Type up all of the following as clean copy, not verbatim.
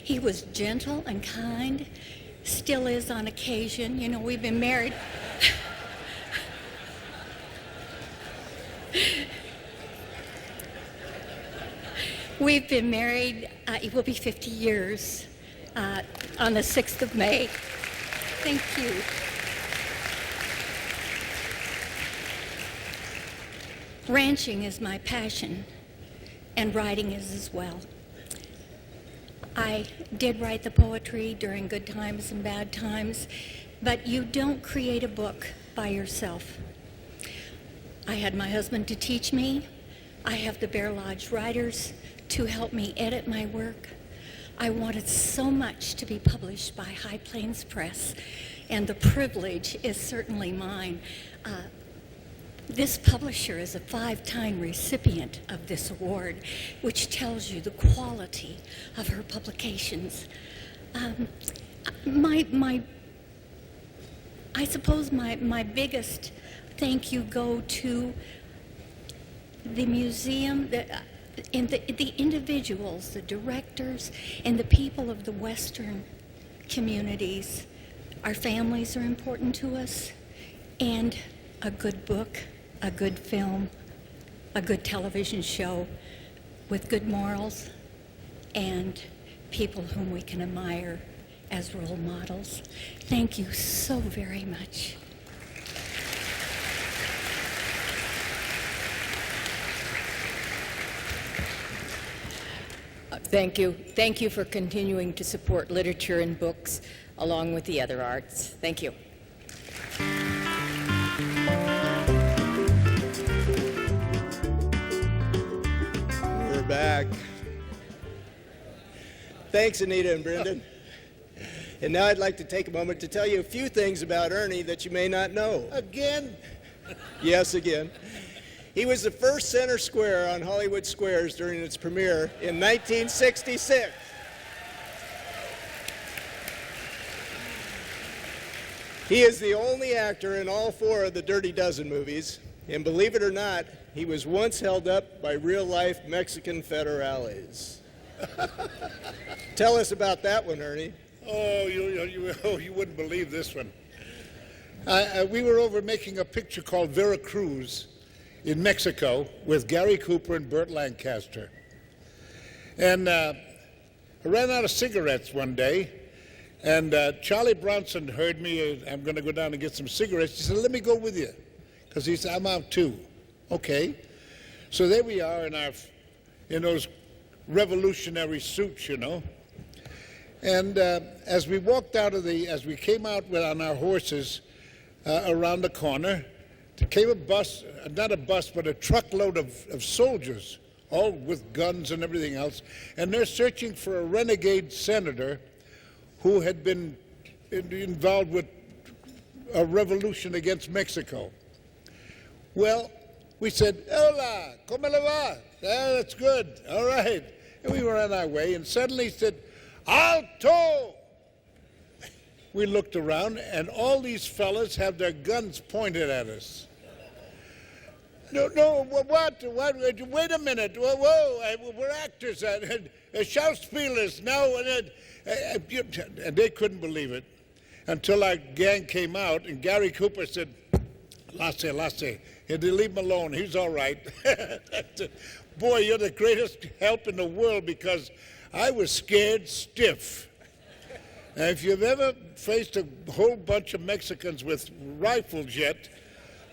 He was gentle and kind, still is on occasion. You know, we've been married. We've been married, it will be 50 years on the 6th of May. Thank you. Ranching is my passion, and writing is as well. I did write the poetry during good times and bad times, but you don't create a book by yourself. I had my husband to teach me. I have the Bear Lodge writers to help me edit my work. I wanted so much to be published by High Plains Press, and the privilege is certainly mine. This publisher is a 5-time recipient of this award, which tells you the quality of her publications. I suppose my biggest thank you go to the museum, the individuals, the directors, and the people of the Western communities. Our families are important to us, and a good book, a good film, a good television show with good morals, and people whom we can admire as role models. Thank you so very much. Thank you. Thank you for continuing to support literature and books along with the other arts. Thank you. We're back. Thanks, Anita and Brendan. And now I'd like to take a moment to tell you a few things about Ernie that you may not know. Again? Yes, again. He was the first center square on Hollywood Squares during its premiere in 1966. He is the only actor in all 4 of the Dirty Dozen movies, and believe it or not, he was once held up by real-life Mexican federales. Tell us about that one, Ernie. Oh, you wouldn't believe this one. We were over making a picture called Veracruz in Mexico with Gary Cooper and Burt Lancaster. And I ran out of cigarettes one day, and Charlie Bronson heard me. I'm going to go down and get some cigarettes. He said, let me go with you, because he said, I'm out too. Okay. So there we are in those revolutionary suits, you know. And as we walked out as we came out on our horses around the corner, there came a bus, not a bus, but a truckload of soldiers, all with guns and everything else, and they're searching for a renegade senator who had been involved with a revolution against Mexico. Well, we said, hola, ¿cómo le va? That's good, all right. And we were on our way, and suddenly he said, alto! We looked around, and all these fellas have their guns pointed at us. No, what? Wait a minute. Whoa, we're actors, Schauspielers, no. And they couldn't believe it until our gang came out, and Gary Cooper said, Lasse, and they leave him alone. He's all right. Boy, you're the greatest help in the world, because I was scared stiff. Now, if you've ever faced a whole bunch of Mexicans with rifles yet,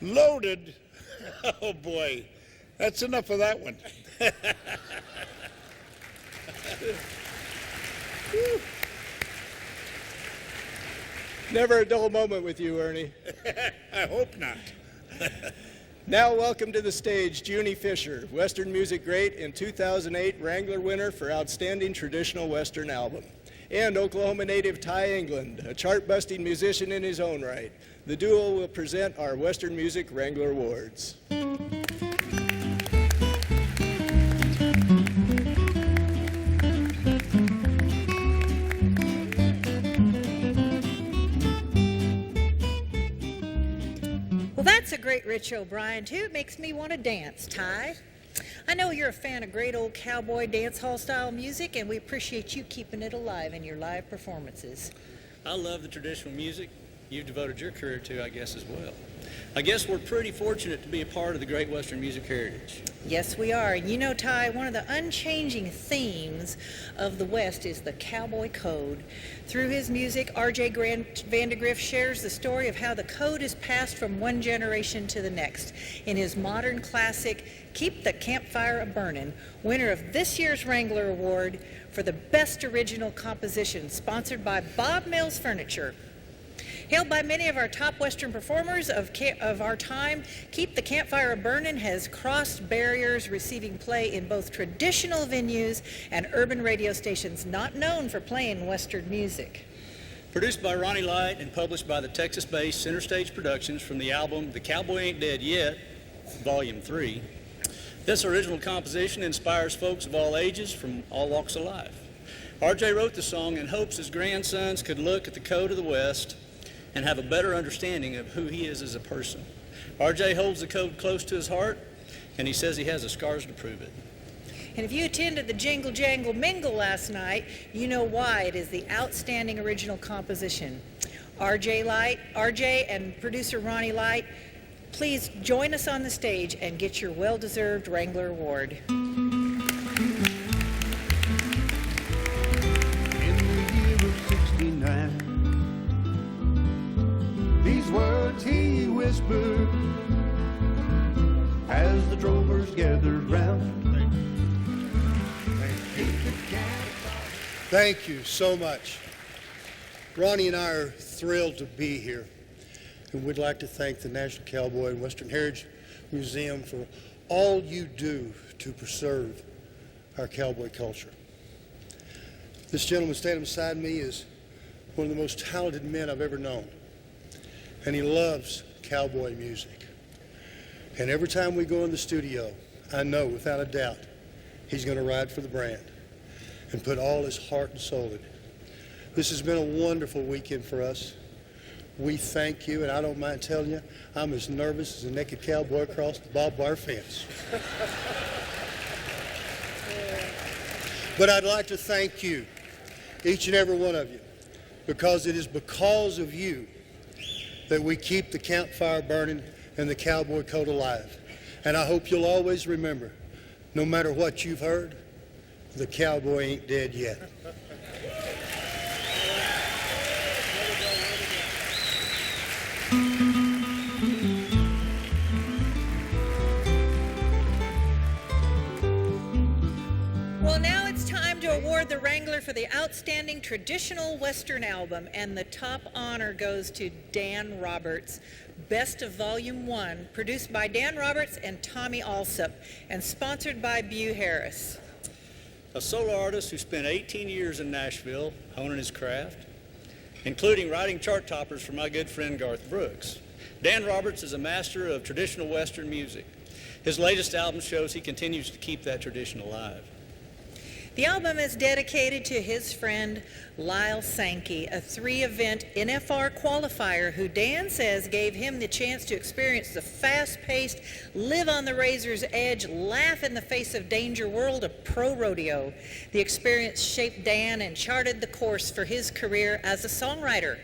loaded, oh boy, that's enough of that one. Never a dull moment with you, Ernie. I hope not. Now welcome to the stage Juni Fisher, Western music great and 2008 Wrangler winner for Outstanding Traditional Western Album. And Oklahoma native Ty England, a chart-busting musician in his own right. The duo will present our Western Music Wrangler Awards. Well, that's a great Rich O'Brien, too. It makes me want to dance, Ty. I know you're a fan of great old cowboy dance hall style music, and we appreciate you keeping it alive in your live performances. I love the traditional music you've devoted your career to, I guess, as well. I guess we're pretty fortunate to be a part of the great Western music heritage. Yes, we are. And you know, Ty, one of the unchanging themes of the West is the cowboy code. Through his music, R.J. Vandygriff shares the story of how the code is passed from one generation to the next. In his modern classic, Keep the Campfire A-Burnin', winner of this year's Wrangler Award for the Best Original Composition, sponsored by Bob Mills Furniture. Hailed by many of our top Western performers of our time, Keep the Campfire A-Burnin' has crossed barriers, receiving play in both traditional venues and urban radio stations not known for playing Western music. Produced by Ronnie Light and published by the Texas-based Center Stage Productions from the album The Cowboy Ain't Dead Yet, Volume 3, this original composition inspires folks of all ages from all walks of life. R.J. wrote the song in hopes his grandsons could look at the code of the West and have a better understanding of who he is as a person. R.J. holds the code close to his heart, and he says he has the scars to prove it. And if you attended the Jingle Jangle Mingle last night, you know why it is the outstanding original composition. RJ and producer Ronnie Light, please join us on the stage and get your well-deserved Wrangler Award. In the year of '69, these words he whispered as the drovers gathered round. Thank you so much. Ronnie and I are thrilled to be here, and we'd like to thank the National Cowboy and Western Heritage Museum for all you do to preserve our cowboy culture. This gentleman standing beside me is one of the most talented men I've ever known, and he loves cowboy music. And every time we go in the studio, I know without a doubt he's going to ride for the brand and put all his heart and soul in it. This has been a wonderful weekend for us. We thank you, and I don't mind telling you, I'm as nervous as a naked cowboy across the barbed wire fence. But I'd like to thank you, each and every one of you, because it is because of you that we keep the campfire burning and the cowboy code alive. And I hope you'll always remember, no matter what you've heard, the cowboy ain't dead yet. Well, now it's time to award the Wrangler for the Outstanding Traditional Western Album, and the top honor goes to Dan Roberts, Best of Volume 1, produced by Dan Roberts and Tommy Alsop, and sponsored by Bew Harris. A solo artist who spent 18 years in Nashville honing his craft, including writing chart toppers for my good friend Garth Brooks. Dan Roberts is a master of traditional Western music. His latest album shows he continues to keep that tradition alive. The album is dedicated to his friend Lyle Sankey, a 3-event NFR qualifier who Dan says gave him the chance to experience the fast-paced, live on the razor's edge, laugh in the face of danger world of pro rodeo. The experience shaped Dan and charted the course for his career as a songwriter.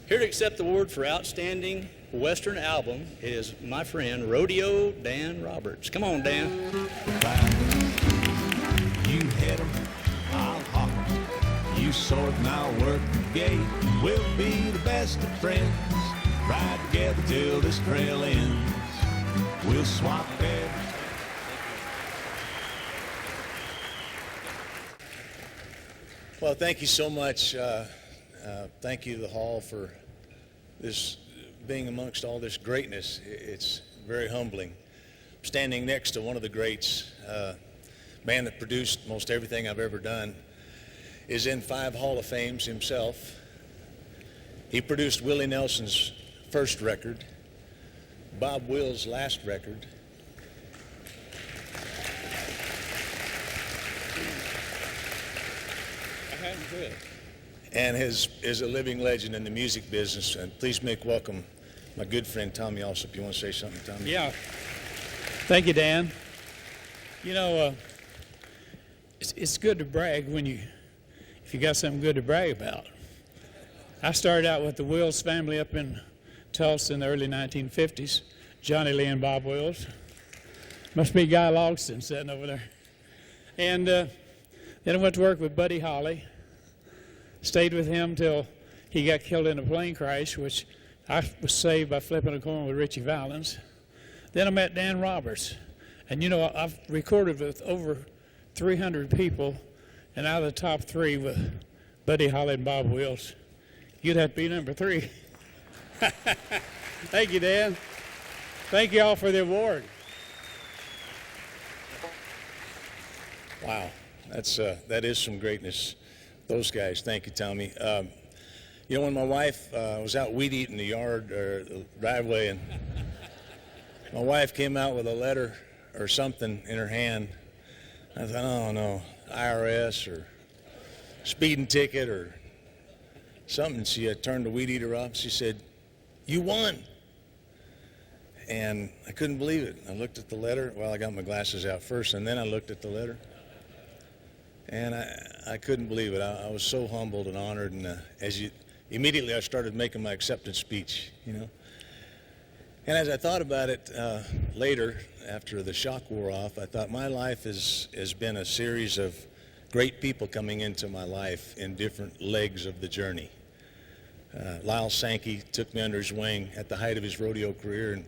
Here to accept the award for Outstanding Western Album is my friend Rodeo Dan Roberts. Come on, Dan. You hit 'em, I'll hawk 'em. You sort and I'll work the gate. We'll be the best of friends. Ride together till this trail ends. We'll swap everything. Well, thank you so much. Thank you to the Hall for this being amongst all this greatness. It's very humbling. Standing next to one of the greats, man that produced most everything I've ever done, is in 5 Hall of Fames himself. He produced Willie Nelson's first record, Bob Wills' last record, and is a living legend in the music business. And please make welcome my good friend Tommy Alsop. You want to say something, Tommy? Yeah. Thank you, Dan. You know, it's good to brag if you got something good to brag about. I started out with the Wills family up in Tulsa in the early 1950s. Johnny Lee and Bob Wills. Must be Guy Logston sitting over there. And then I went to work with Buddy Holly. Stayed with him till he got killed in a plane crash, which I was saved by flipping a coin with Richie Valens. Then I met Dan Roberts. And you know, I've recorded with over 300 people, and out of the top 3 with Buddy Holly and Bob Wills, you'd have to be number 3. Thank you, Dan. Thank you all for the award. Wow, that is some greatness. Those guys, thank you, Tommy. You know, when my wife was out weed eating in the yard or the driveway, and my wife came out with a letter or something in her hand, I thought, oh no, IRS or speeding ticket or something. She turned the weed eater off. She said, "You won." And I couldn't believe it. I looked at the letter. Well, I got my glasses out first, and then I looked at the letter. And I couldn't believe it. I was so humbled and honored. And immediately I started making my acceptance speech, you know. And as I thought about it later, after the shock wore off, I thought my life has been a series of great people coming into my life in different legs of the journey. Lyle Sankey took me under his wing at the height of his rodeo career and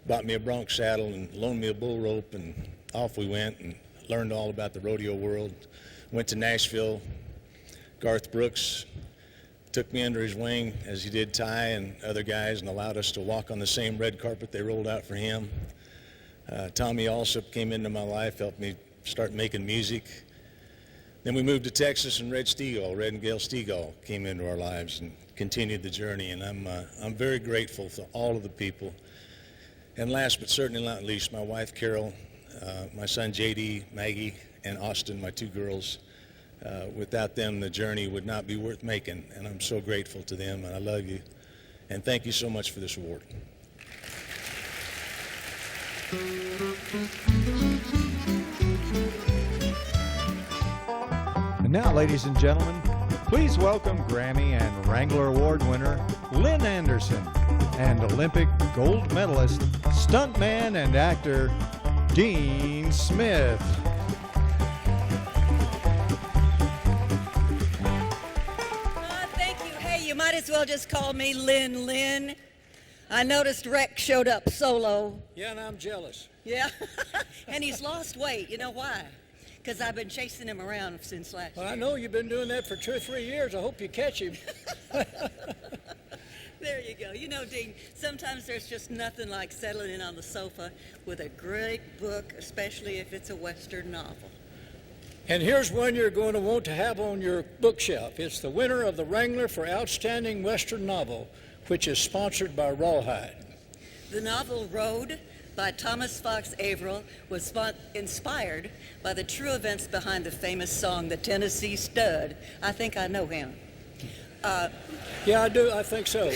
bought me a bronc saddle and loaned me a bull rope, and off we went and learned all about the rodeo world. Went to Nashville. Garth Brooks took me under his wing, as he did Ty and other guys, and allowed us to walk on the same red carpet they rolled out for him. Tommy Alsop came into my life, helped me start making music. Then we moved to Texas, and Red and Gail Stegall came into our lives and continued the journey, and I'm very grateful to all of the people. And last but certainly not least, my wife Carol, my son JD, Maggie, and Austin, my 2 girls. Without them, the journey would not be worth making, and I'm so grateful to them, and I love you. And thank you so much for this award. And now, ladies and gentlemen, please welcome Grammy and Wrangler Award winner Lynn Anderson and Olympic gold medalist, stuntman, and actor Dean Smith. Thank you. Hey, you might as well just call me Lynn. I noticed Rex showed up solo. Yeah, and I'm jealous. Yeah, and he's lost weight. You know why? Because I've been chasing him around since last year. I know you've been doing that for 2 or 3 years. I hope you catch him. There you go. You know, Dean, sometimes there's just nothing like settling in on the sofa with a great book, especially if it's a Western novel. And here's one you're going to want to have on your bookshelf. It's the winner of the Wrangler for Outstanding Western Novel, which is sponsored by Rawhide. The novel Road by Thomas Fox Averill was inspired by the true events behind the famous song, The Tennessee Stud. I think I know him. Yeah, I do. I think so.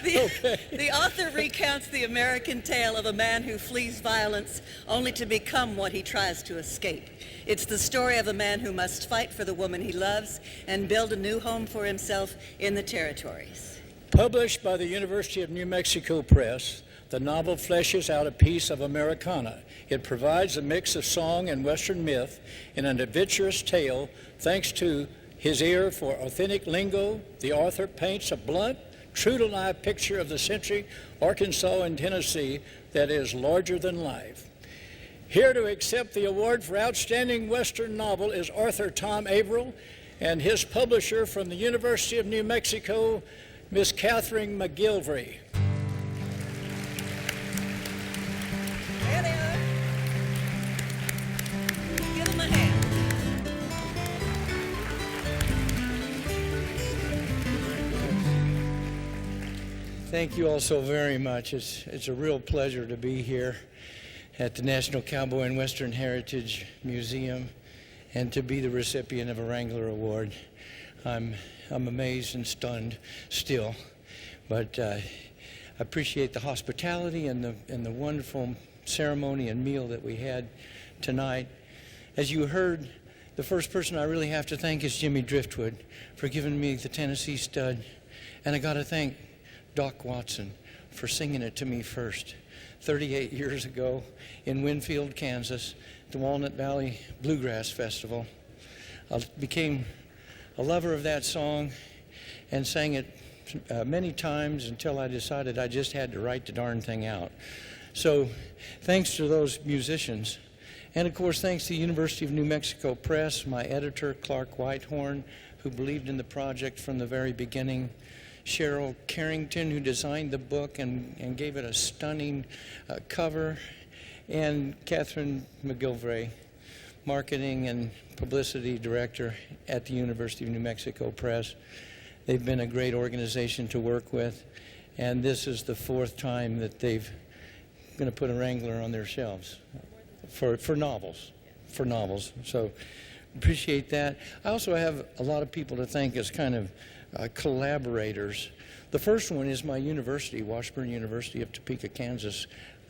The author recounts the American tale of a man who flees violence only to become what he tries to escape. It's the story of a man who must fight for the woman he loves and build a new home for himself in the territories. Published by the University of New Mexico Press, the novel fleshes out a piece of Americana. It provides a mix of song and Western myth in an adventurous tale. Thanks to his ear for authentic lingo, the author paints a blunt, true-to-life picture of the century, Arkansas and Tennessee, that is larger than life. Here to accept the award for Outstanding Western Novel is author Tom Averill and his publisher from the University of New Mexico, Miss Catherine McGilvery. There they are. Give them a hand. Thank you all so very much. It's a real pleasure to be here at the National Cowboy and Western Heritage Museum and to be the recipient of a Wrangler Award. I'm amazed and stunned still, but appreciate the hospitality and the wonderful ceremony and meal that we had tonight. As you heard, the first person I really have to thank is Jimmy Driftwood for giving me the Tennessee Stud. And I got to thank Doc Watson for singing it to me first, 38 years ago in Winfield, Kansas, the Walnut Valley Bluegrass Festival. I became a lover of that song and sang it many times until I decided I just had to write the darn thing out. So thanks to those musicians. And of course, thanks to the University of New Mexico Press, my editor, Clark Whitehorn, who believed in the project from the very beginning, Cheryl Carrington, who designed the book and gave it a stunning cover, and Catherine McGilvray, marketing and publicity director at the University of New Mexico Press. They've been a great organization to work with, and this is the 4th time that they've going to put a Wrangler on their shelves for novels. So appreciate that. I also have a lot of people to thank as kind of collaborators. The first one is my university, Washburn University of Topeka, Kansas.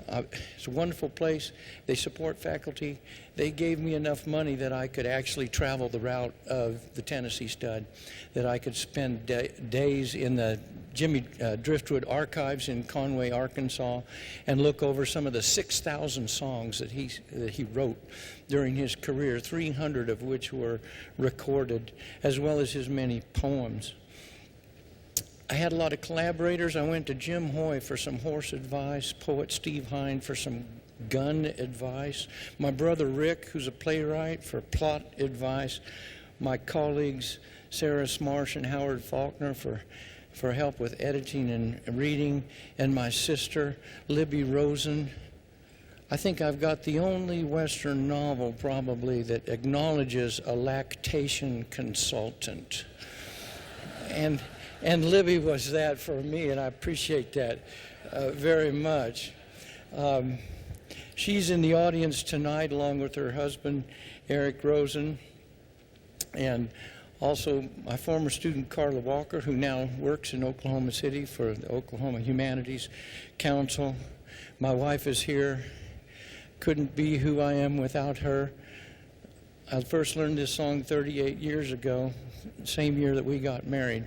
It's a wonderful place. They support faculty. They gave me enough money that I could actually travel the route of the Tennessee Stud, that I could spend days in the Jimmy Driftwood archives in Conway, Arkansas, and look over some of the 6,000 songs that he wrote during his career, 300 of which were recorded, as well as his many poems. I had a lot of collaborators. I went to Jim Hoy for some horse advice, poet Steve Hine for some gun advice, my brother Rick, who's a playwright, for plot advice, my colleagues Sarah Smarsh and Howard Faulkner for help with editing and reading, and my sister Libby Rosen. I think I've got the only Western novel probably that acknowledges a lactation consultant. And Libby was that for me, and I appreciate that very much. She's in the audience tonight along with her husband, Eric Rosen, and also my former student, Carla Walker, who now works in Oklahoma City for the Oklahoma Humanities Council. My wife is here. Couldn't be who I am without her. I first learned this song 38 years ago, same year that we got married.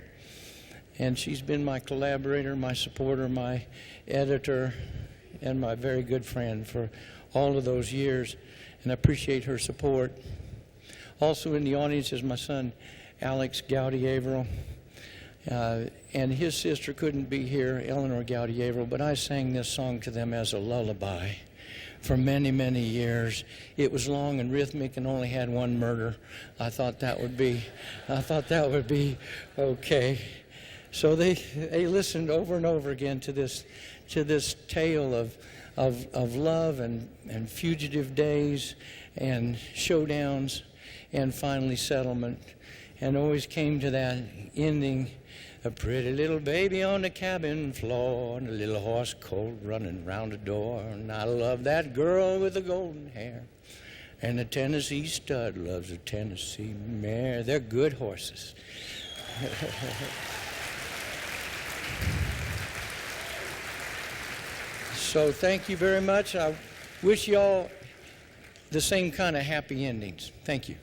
And she's been my collaborator, my supporter, my editor, and my very good friend for all of those years. And I appreciate her support. Also in the audience is my son, Alex Gowdy-Averill. And his sister couldn't be here, Eleanor Gowdy-Averill, but I sang this song to them as a lullaby for many, many years. It was long and rhythmic and only had one murder. I thought that would be okay. So they listened over and over again to this tale of love and fugitive days and showdowns and finally settlement, and always came to that ending, a pretty little baby on the cabin floor and a little horse cold running round the door, and I love that girl with the golden hair, and the Tennessee Stud loves a Tennessee mare. They're good horses. So thank you very much. I wish you all the same kind of happy endings. Thank you.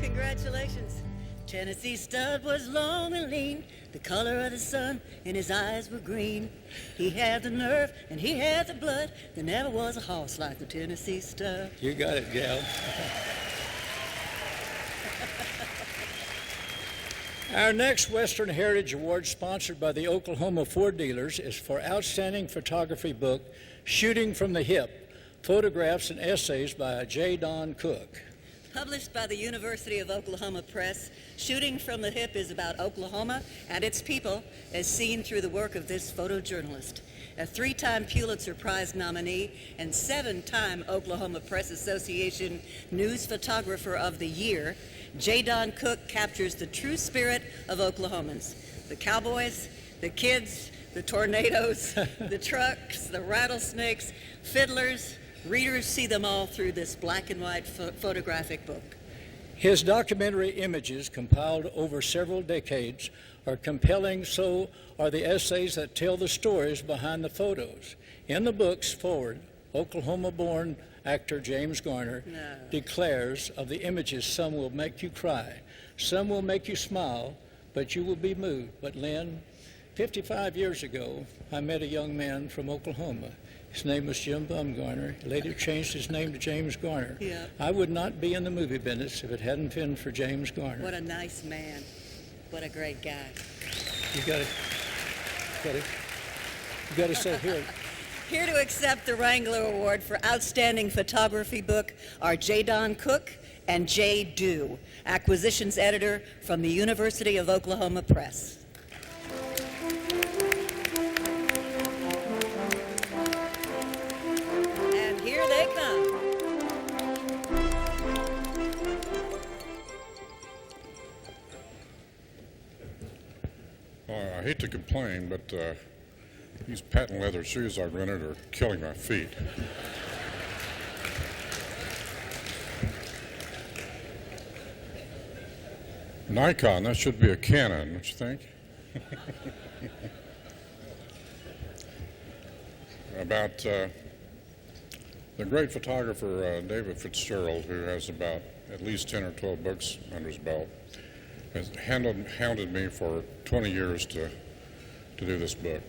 Congratulations. Tennessee Stud was long and lean, the color of the sun, and his eyes were green. He had the nerve and he had the blood. There never was a horse like the Tennessee Stud. You got it, gal. Our next Western Heritage Award, sponsored by the Oklahoma Ford Dealers, is for Outstanding Photography Book, Shooting from the Hip, Photographs and Essays by J. Don Cook. Published by the University of Oklahoma Press, Shooting from the Hip is about Oklahoma and its people as seen through the work of this photojournalist. A 3-time Pulitzer Prize nominee and 7-time Oklahoma Press Association News Photographer of the Year, J. Don Cook captures the true spirit of Oklahomans. The cowboys, the kids, the tornadoes, the trucks, the rattlesnakes, fiddlers. Readers see them all through this black and white photographic book. His documentary images, compiled over several decades, are compelling. So are the essays that tell the stories behind the photos. In the book's foreword, Oklahoma-born actor James Garner declares of the images, some will make you cry, some will make you smile, but you will be moved. But Lynn, 55 years ago, I met a young man from Oklahoma. His name was Jim Bumgarner. He later changed his name to James Garner. Yeah. I would not be in the movie business if it hadn't been for James Garner. What a nice man. What a great guy. You got to say here. Here to accept the Wrangler Award for Outstanding Photography Book are J. Don Cook and Jay Dew, Acquisitions Editor from the University of Oklahoma Press. And here they come. I hate to complain, but these patent leather shoes I rented are killing my feet. Nikon, that should be a Canon, don't you think? About the great photographer David Fitzgerald, who has about at least 10 or 12 books under his belt, has hounded me for 20 years to do this book.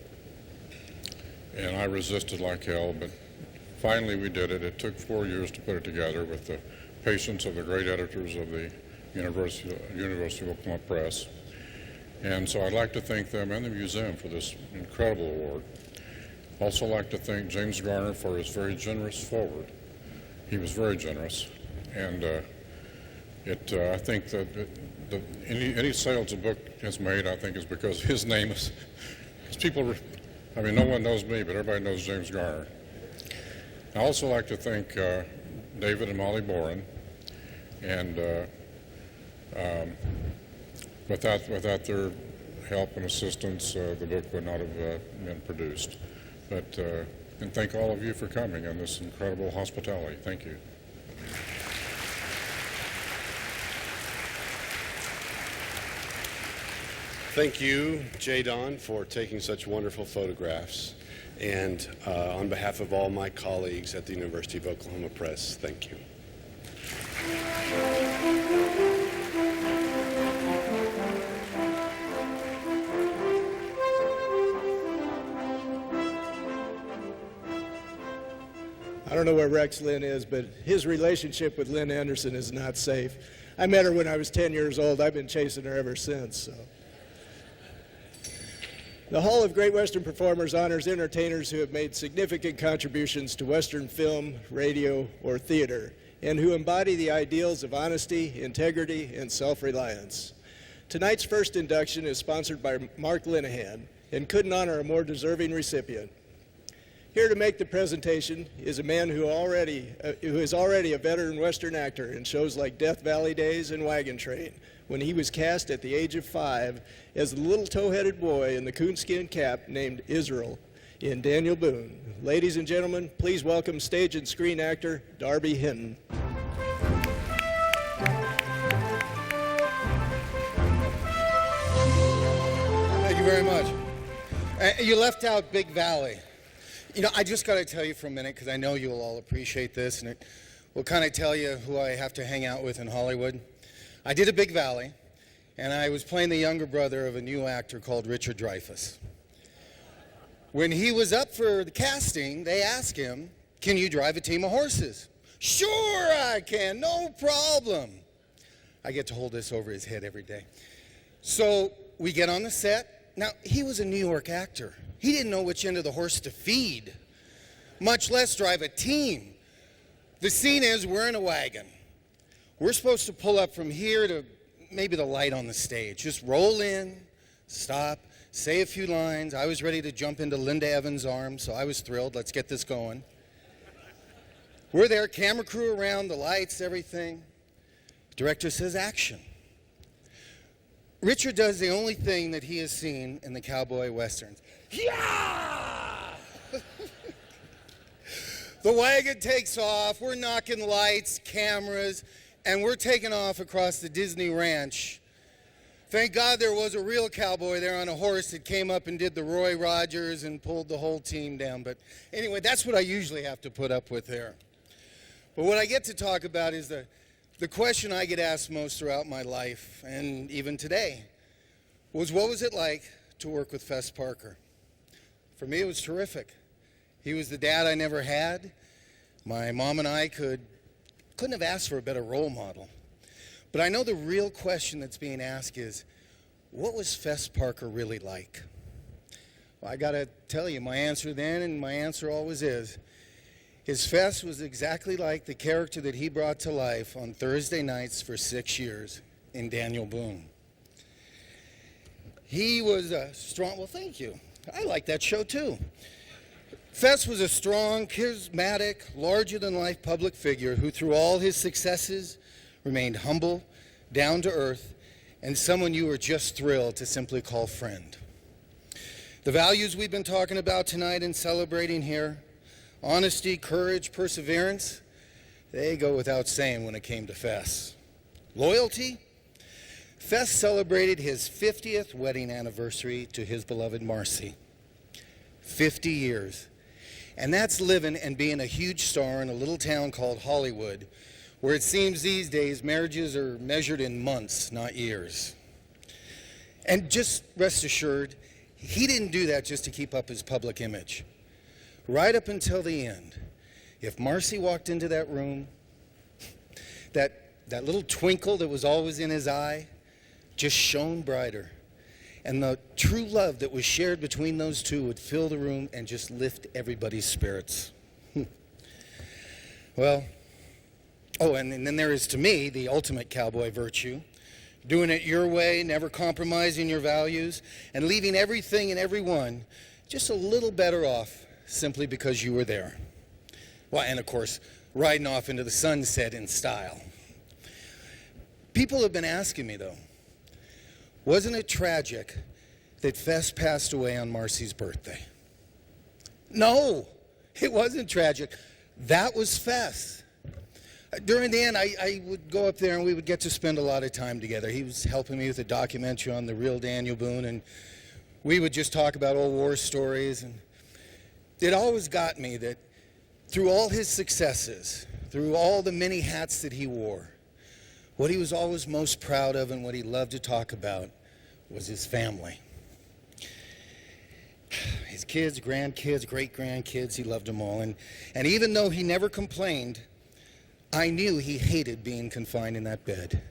And I resisted like hell, but finally we did it. It took 4 years to put it together with the patience of the great editors of the University of Oklahoma Press. And so I'd like to thank them and the museum for this incredible award. Also like to thank James Garner for his very generous foreword. He was very generous. And I think that any sales a book has made, I think, is because his name is, I mean, no one knows me, but everybody knows James Garner. I also like to thank David and Molly Boren, and without their help and assistance, the book would not have been produced. But and thank all of you for coming and this incredible hospitality. Thank you. Thank you, J. Don, for taking such wonderful photographs. And on behalf of all my colleagues at the University of Oklahoma Press, thank you. I don't know where Rex Lynn is, but his relationship with Lynn Anderson is not safe. I met her when I was 10 years old. I've been chasing her ever since. So. The Hall of Great Western Performers honors entertainers who have made significant contributions to Western film, radio, or theater, and who embody the ideals of honesty, integrity, and self-reliance. Tonight's first induction is sponsored by Mark Linehan and couldn't honor a more deserving recipient. Here to make the presentation is a man who is already a veteran Western actor in shows like Death Valley Days and Wagon Train, when he was cast at the age of 5 as the little tow-headed boy in the coonskin cap named Israel in Daniel Boone. Ladies and gentlemen, please welcome stage and screen actor Darby Hinton. Thank you very much. You left out Big Valley. You know, I just got to tell you for a minute, because I know you'll all appreciate this, and it will kind of tell you who I have to hang out with in Hollywood. I did a Big Valley, and I was playing the younger brother of a new actor called Richard Dreyfuss. When he was up for the casting, they asked him, "Can you drive a team of horses?" "Sure I can, no problem." I get to hold this over his head every day. So we get on the set. Now, he was a New York actor. He didn't know which end of the horse to feed, much less drive a team. The scene is we're in a wagon. We're supposed to pull up from here to maybe the light on the stage. Just roll in, stop, say a few lines. I was ready to jump into Linda Evans' arms, so I was thrilled. Let's get this going. We're there, camera crew around, the lights, everything. Director says action. Richard does the only thing that he has seen in the cowboy westerns. Yeah! The wagon takes off, we're knocking lights, cameras, and we're taking off across the Disney Ranch. Thank God there was a real cowboy there on a horse that came up and did the Roy Rogers and pulled the whole team down. But anyway, that's what I usually have to put up with there. But what I get to talk about is the question I get asked most throughout my life, and even today, was what was it like to work with Fess Parker? For me, it was terrific. He was the dad I never had. My mom and I couldn't have asked for a better role model. But I know the real question that's being asked is, what was Fess Parker really like? Well, I got to tell you, my answer then and my answer always is Fess was exactly like the character that he brought to life on Thursday nights for 6 years in Daniel Boone. He was a strong, well, thank you. I like that show too. Fess was a strong, charismatic, larger-than-life public figure who, through all his successes, remained humble, down to earth, and someone you were just thrilled to simply call friend. The values we've been talking about tonight and celebrating here, honesty, courage, perseverance, they go without saying when it came to Fess. Loyalty? Fess celebrated his 50th wedding anniversary to his beloved Marcy. 50 years. And that's living and being a huge star in a little town called Hollywood, where it seems these days marriages are measured in months, not years. And just rest assured, he didn't do that just to keep up his public image. Right up until the end, if Marcy walked into that room, that little twinkle that was always in his eye just shone brighter. And the true love that was shared between those two would fill the room and just lift everybody's spirits. Well, oh, and then there is, to me, the ultimate cowboy virtue. Doing it your way, never compromising your values, and leaving everything and everyone just a little better off simply because you were there. Well, and of course, riding off into the sunset in style. People have been asking me, though, wasn't it tragic that Fess passed away on Marcy's birthday? No, it wasn't tragic. That was Fess. During the end, I would go up there and we would get to spend a lot of time together. He was helping me with a documentary on the real Daniel Boone, and we would just talk about old war stories. And it always got me that through all his successes, through all the many hats that he wore, what he was always most proud of and what he loved to talk about was his family. His kids, grandkids, great-grandkids, he loved them all. And even though he never complained, I knew he hated being confined in that bed.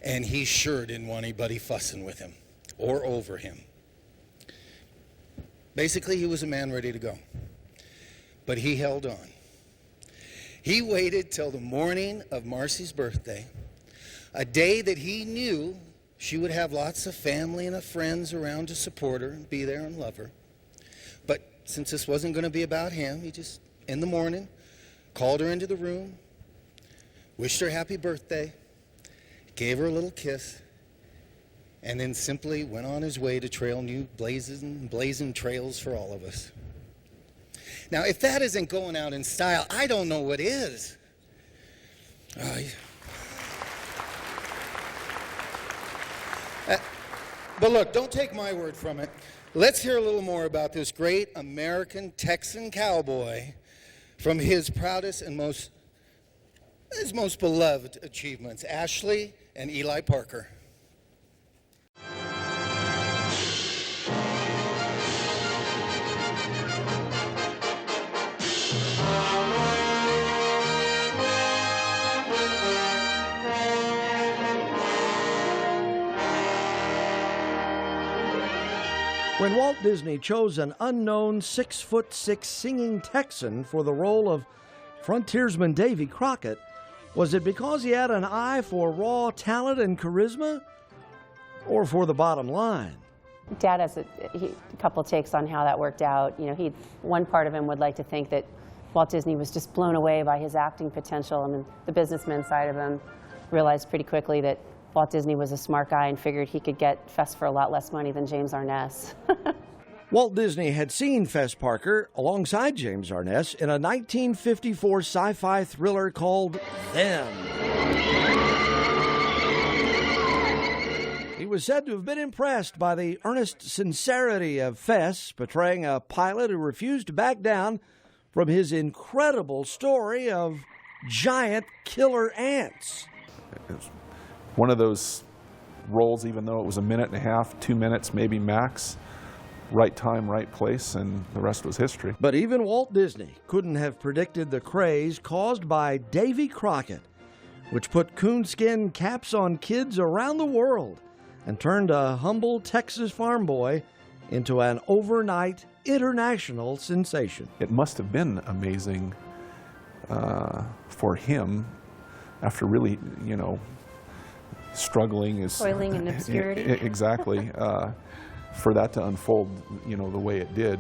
And he sure didn't want anybody fussing with him or over him. Basically, he was a man ready to go. But he held on. He waited till the morning of Marcy's birthday, a day that he knew she would have lots of family and friends around to support her and be there and love her. But since this wasn't going to be about him, he just, in the morning, called her into the room, wished her happy birthday, gave her a little kiss, and then simply went on his way to trail new blazing trails for all of us. Now, if that isn't going out in style, I don't know what is. But look, don't take my word from it. Let's hear a little more about this great American Texan cowboy from his proudest and his most beloved achievements, Ashley and Eli Parker. When Walt Disney chose an unknown 6'6" singing Texan for the role of frontiersman Davy Crockett, was it because he had an eye for raw talent and charisma, or for the bottom line? Dad has a couple takes on how that worked out. You know, one part of him would like to think that Walt Disney was just blown away by his acting potential, and the businessman side of him realized pretty quickly that Walt Disney was a smart guy and figured he could get Fess for a lot less money than James Ernest. Walt Disney had seen Fess Parker alongside James Ernest in a 1954 sci-fi thriller called Them. He was said to have been impressed by the earnest sincerity of Fess, portraying a pilot who refused to back down from his incredible story of giant killer ants. It was one of those roles, even though it was a minute and a half, 2 minutes maybe max, right time, right place, and the rest was history. But even Walt Disney couldn't have predicted the craze caused by Davy Crockett, which put coonskin caps on kids around the world and turned a humble Texas farm boy into an overnight international sensation. It must have been amazing for him after really, struggling. Toiling in obscurity. Exactly. For that to unfold, the way it did.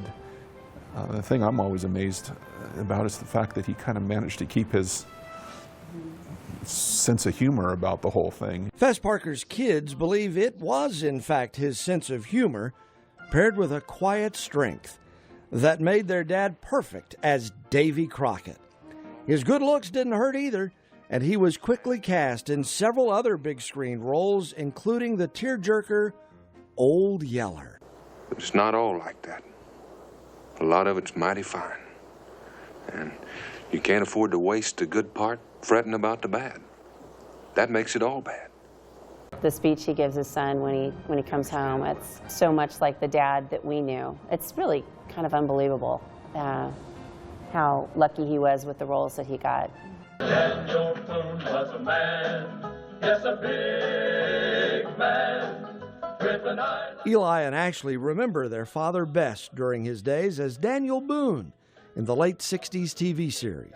The thing I'm always amazed about is the fact that he kind of managed to keep his sense of humor about the whole thing. Fess Parker's kids believe it was, in fact, his sense of humor, paired with a quiet strength, that made their dad perfect as Davy Crockett. His good looks didn't hurt either, and he was quickly cast in several other big-screen roles, including the tearjerker Old Yeller. But it's not all like that. A lot of it's mighty fine. And you can't afford to waste the good part fretting about the bad. That makes it all bad. The speech he gives his son when he comes home, it's so much like the dad that we knew. It's really kind of unbelievable how lucky he was with the roles that he got. Daniel Boone was a man, yes, a big man. Eli and Ashley remember their father best during his days as Daniel Boone in the late 60s TV series.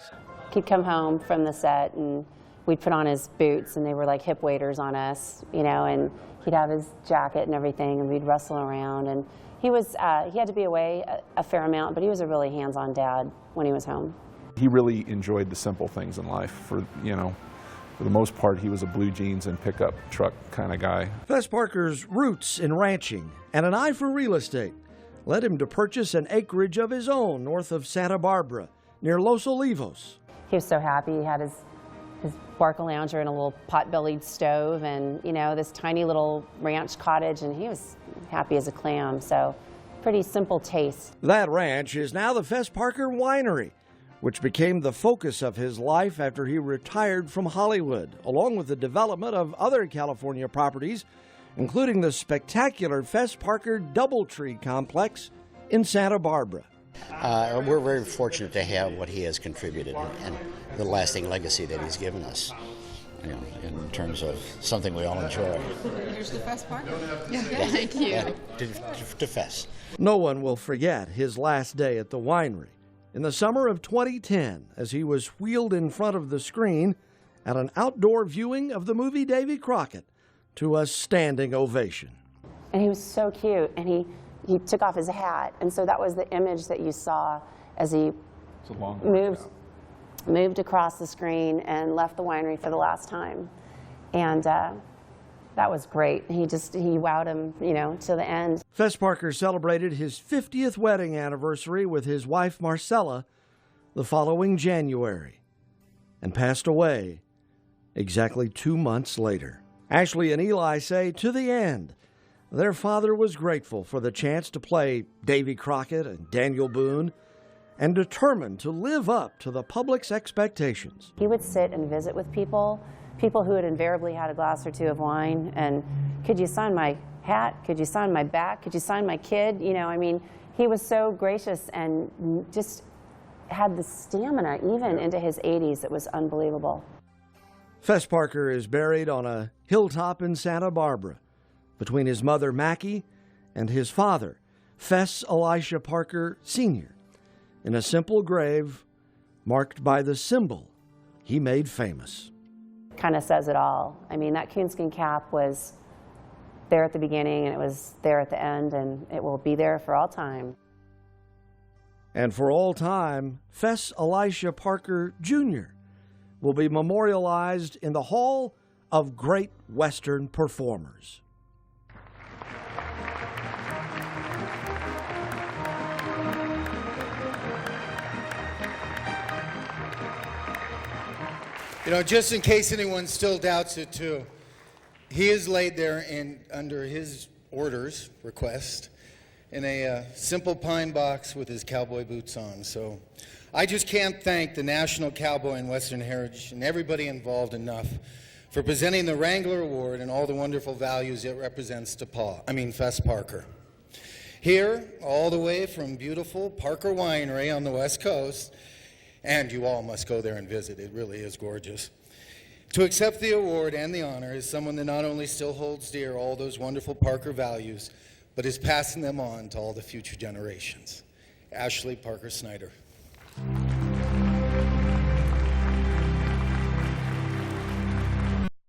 He'd come home from the set and we'd put on his boots and they were like hip waders on us, and he'd have his jacket and everything and we'd wrestle around. And he had to be away a fair amount, but he was a really hands-on dad when he was home. He really enjoyed the simple things in life. For the most part, he was a blue jeans and pickup truck kind of guy. Fess Parker's roots in ranching and an eye for real estate led him to purchase an acreage of his own north of Santa Barbara, near Los Olivos. He was so happy. He had his Barca lounger and a little pot-bellied stove and, this tiny little ranch cottage, and he was happy as a clam, so pretty simple taste. That ranch is now the Fess Parker Winery, which became the focus of his life after he retired from Hollywood, along with the development of other California properties, including the spectacular Fess Parker Doubletree Complex in Santa Barbara. We're very fortunate to have what he has contributed and the lasting legacy that he's given us, in terms of something we all enjoy. Here's the Fess Parker. Yeah, thank you. To Fess. No one will forget his last day at the winery in the summer of 2010, as he was wheeled in front of the screen at an outdoor viewing of the movie Davy Crockett to a standing ovation. And he was so cute, and he took off his hat, and so that was the image that you saw as he moved across the screen and left the winery for the last time. And that was great. He wowed him, to the end. Fess Parker celebrated his 50th wedding anniversary with his wife Marcella the following January and passed away exactly 2 months later. Ashley and Eli say to the end, their father was grateful for the chance to play Davy Crockett and Daniel Boone and determined to live up to the public's expectations. He would sit and visit with people who had invariably had a glass or two of wine, and could you sign my hat? Could you sign my back? Could you sign my kid? He was so gracious and just had the stamina even into his 80s. It was unbelievable. Fess Parker is buried on a hilltop in Santa Barbara between his mother, Mackie, and his father, Fess Elisha Parker Sr., in a simple grave marked by the symbol he made famous. Kind of says it all. That coonskin cap was there at the beginning, and it was there at the end, and it will be there for all time. And for all time, Fess Elisha Parker Jr. will be memorialized in the Hall of great Western performers. You know, just in case anyone still doubts it too, he is laid there under his orders, request, in a simple pine box with his cowboy boots on. So I just can't thank the National Cowboy and Western Heritage and everybody involved enough for presenting the Wrangler Award and all the wonderful values it represents to Fess Parker. Here, all the way from beautiful Parker Winery on the West Coast, and you all must go there and visit. It really is gorgeous. To accept the award and the honor is someone that not only still holds dear all those wonderful Parker values, but is passing them on to all the future generations. Ashley Parker Snyder.